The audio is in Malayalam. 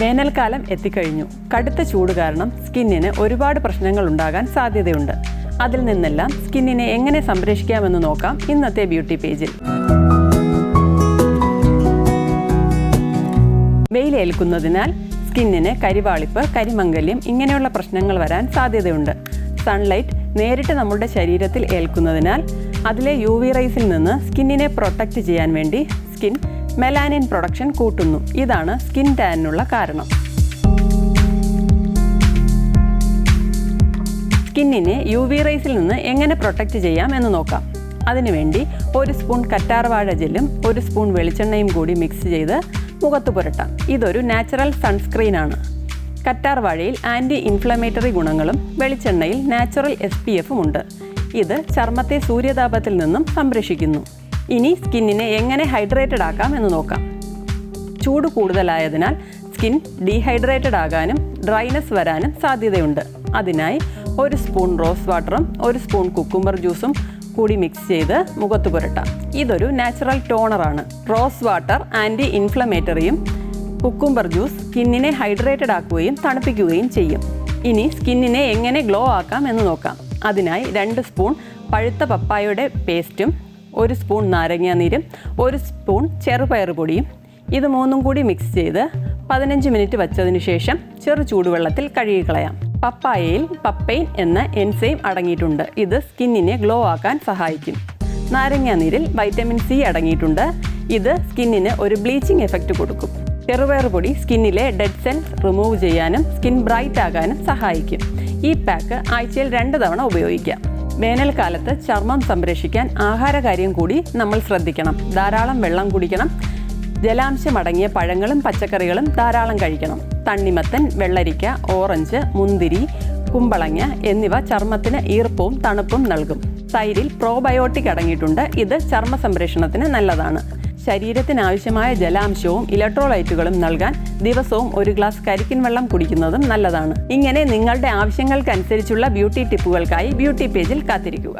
വേനൽക്കാലം എത്തിക്കഴിഞ്ഞു. കടുത്ത ചൂട് കാരണം സ്കിന്നിന് ഒരുപാട് പ്രശ്നങ്ങൾ ഉണ്ടാകാൻ സാധ്യതയുണ്ട്. അതിൽ നിന്നെല്ലാം സ്കിന്നിനെ എങ്ങനെ സംരക്ഷിക്കാമെന്ന് നോക്കാം ഇന്നത്തെ ബ്യൂട്ടി പേജിൽ. വെയിലേൽക്കുന്നതിനാൽ സ്കിന്നിന് കരിവാളിപ്പ്, കരിമംഗല്യം ഇങ്ങനെയുള്ള പ്രശ്നങ്ങൾ വരാൻ സാധ്യതയുണ്ട്. സൺലൈറ്റ് നേരിട്ട് നമ്മുടെ ശരീരത്തിൽ ഏൽക്കുന്നതിനാൽ അതിലെ UV റേസിൽ നിന്ന് സ്കിന്നിനെ പ്രൊട്ടക്റ്റ് ചെയ്യാൻ വേണ്ടി സ്കിൻ മെലാനിൻ പ്രൊഡക്ഷൻ കൂട്ടുന്നു. ഇതാണ് സ്കിൻ ടാനിനുള്ള കാരണം. സ്കിന്നിനെ UV റേസിൽ നിന്ന് എങ്ങനെ പ്രൊട്ടക്റ്റ് ചെയ്യാം എന്ന് നോക്കാം. അതിനുവേണ്ടി 1 സ്പൂൺ കറ്റാർവാഴ ജെല്ലും 1 സ്പൂൺ വെളിച്ചെണ്ണയും കൂടി മിക്സ് ചെയ്ത് മുഖത്ത് പുരട്ടാം. ഇതൊരു നാച്ചുറൽ സൺസ്ക്രീനാണ്. കറ്റാർവാഴയിൽ ആൻറ്റി ഇൻഫ്ലമേറ്ററി ഗുണങ്ങളും വെളിച്ചെണ്ണയിൽ നാച്ചുറൽ SPF-ഉം ഉണ്ട്. ഇത് ചർമ്മത്തെ സൂര്യതാപത്തിൽ നിന്നും സംരക്ഷിക്കുന്നു. ഇനി സ്കിന്നിനെ എങ്ങനെ ഹൈഡ്രേറ്റഡ് ആക്കാം എന്ന് നോക്കാം. ചൂട് കൂടുതലായതിനാൽ സ്കിൻ ഡീഹൈഡ്രേറ്റഡ് ആകാനും ഡ്രൈനെസ് വരാനും സാധ്യതയുണ്ട്. അതിനായി 1 സ്പൂൺ റോസ് വാട്ടറും 1 സ്പൂൺ കുക്കുംബർ ജ്യൂസും കൂടി മിക്സ് ചെയ്ത് മുഖത്ത് പുരട്ടാം. ഇതൊരു നാച്ചുറൽ ടോണറാണ്. റോസ് വാട്ടർ ആൻറ്റി ഇൻഫ്ലമേറ്ററിയും കുക്കുംബർ ജ്യൂസ് സ്കിന്നിനെ ഹൈഡ്രേറ്റഡ് ആക്കുകയും തണുപ്പിക്കുകയും ചെയ്യും. ഇനി സ്കിന്നിനെ എങ്ങനെ ഗ്ലോ ആക്കാം എന്ന് നോക്കാം. അതിനായി 2 സ്പൂൺ പഴുത്ത പപ്പായയുടെ പേസ്റ്റും 1 സ്പൂൺ നാരങ്ങാനീരും 1 സ്പൂൺ ചെറുപയർ പൊടിയും ഇത് 3ഉം കൂടി മിക്സ് ചെയ്ത് 15 മിനിറ്റ് വച്ചതിന് ശേഷം ചെറു ചൂടുവെള്ളത്തിൽ കഴുകിക്കളയാം. പപ്പായയിൽ പപ്പൈൻ എന്ന എൻസൈം അടങ്ങിയിട്ടുണ്ട്. ഇത് സ്കിന്നിനെ ഗ്ലോ ആക്കാൻ സഹായിക്കും. നാരങ്ങാനീരിൽ വൈറ്റമിൻ C അടങ്ങിയിട്ടുണ്ട്. ഇത് സ്കിന്നിന് ഒരു ബ്ലീച്ചിങ് എഫക്റ്റ് കൊടുക്കും. ചെറുപയർ പൊടി സ്കിന്നിലെ ഡെഡ് സെൽസ് റിമൂവ് ചെയ്യാനും സ്കിൻ ബ്രൈറ്റ് ആകാനും സഹായിക്കും. ഈ പാക്ക് ആഴ്ചയിൽ 2 തവണ ഉപയോഗിക്കാം. വേനൽക്കാലത്ത് ചർമ്മം സംരക്ഷിക്കാൻ ആഹാരകാര്യം കൂടി നമ്മൾ ശ്രദ്ധിക്കണം. ധാരാളം വെള്ളം കുടിക്കണം. ജലാംശമടങ്ങിയ പഴങ്ങളും പച്ചക്കറികളും ധാരാളം കഴിക്കണം. തണ്ണിമത്തൻ, വെള്ളരിക്ക, ഓറഞ്ച്, മുന്തിരി, കുമ്പളങ്ങ എന്നിവ ചർമ്മത്തിന് ഈർപ്പവും തണുപ്പും നൽകും. തൈരിൽ പ്രോബയോട്ടിക് അടങ്ങിയിട്ടുണ്ട്. ഇത് ചർമ്മ സംരക്ഷണത്തിന് നല്ലതാണ്. ശരീരത്തിന് ആവശ്യമായ ജലാംശവും ഇലക്ട്രോലൈറ്റുകളും നൽകാൻ ദിവസവും 1 ഗ്ലാസ് കരിക്കിൻ വെള്ളം കുടിക്കുന്നതും നല്ലതാണ്. ഇങ്ങനെ നിങ്ങളുടെ ആവശ്യങ്ങൾക്കനുസരിച്ചുള്ള ബ്യൂട്ടി ടിപ്പുകൾക്കായി ബ്യൂട്ടി പേജിൽ കാത്തിരിക്കുക.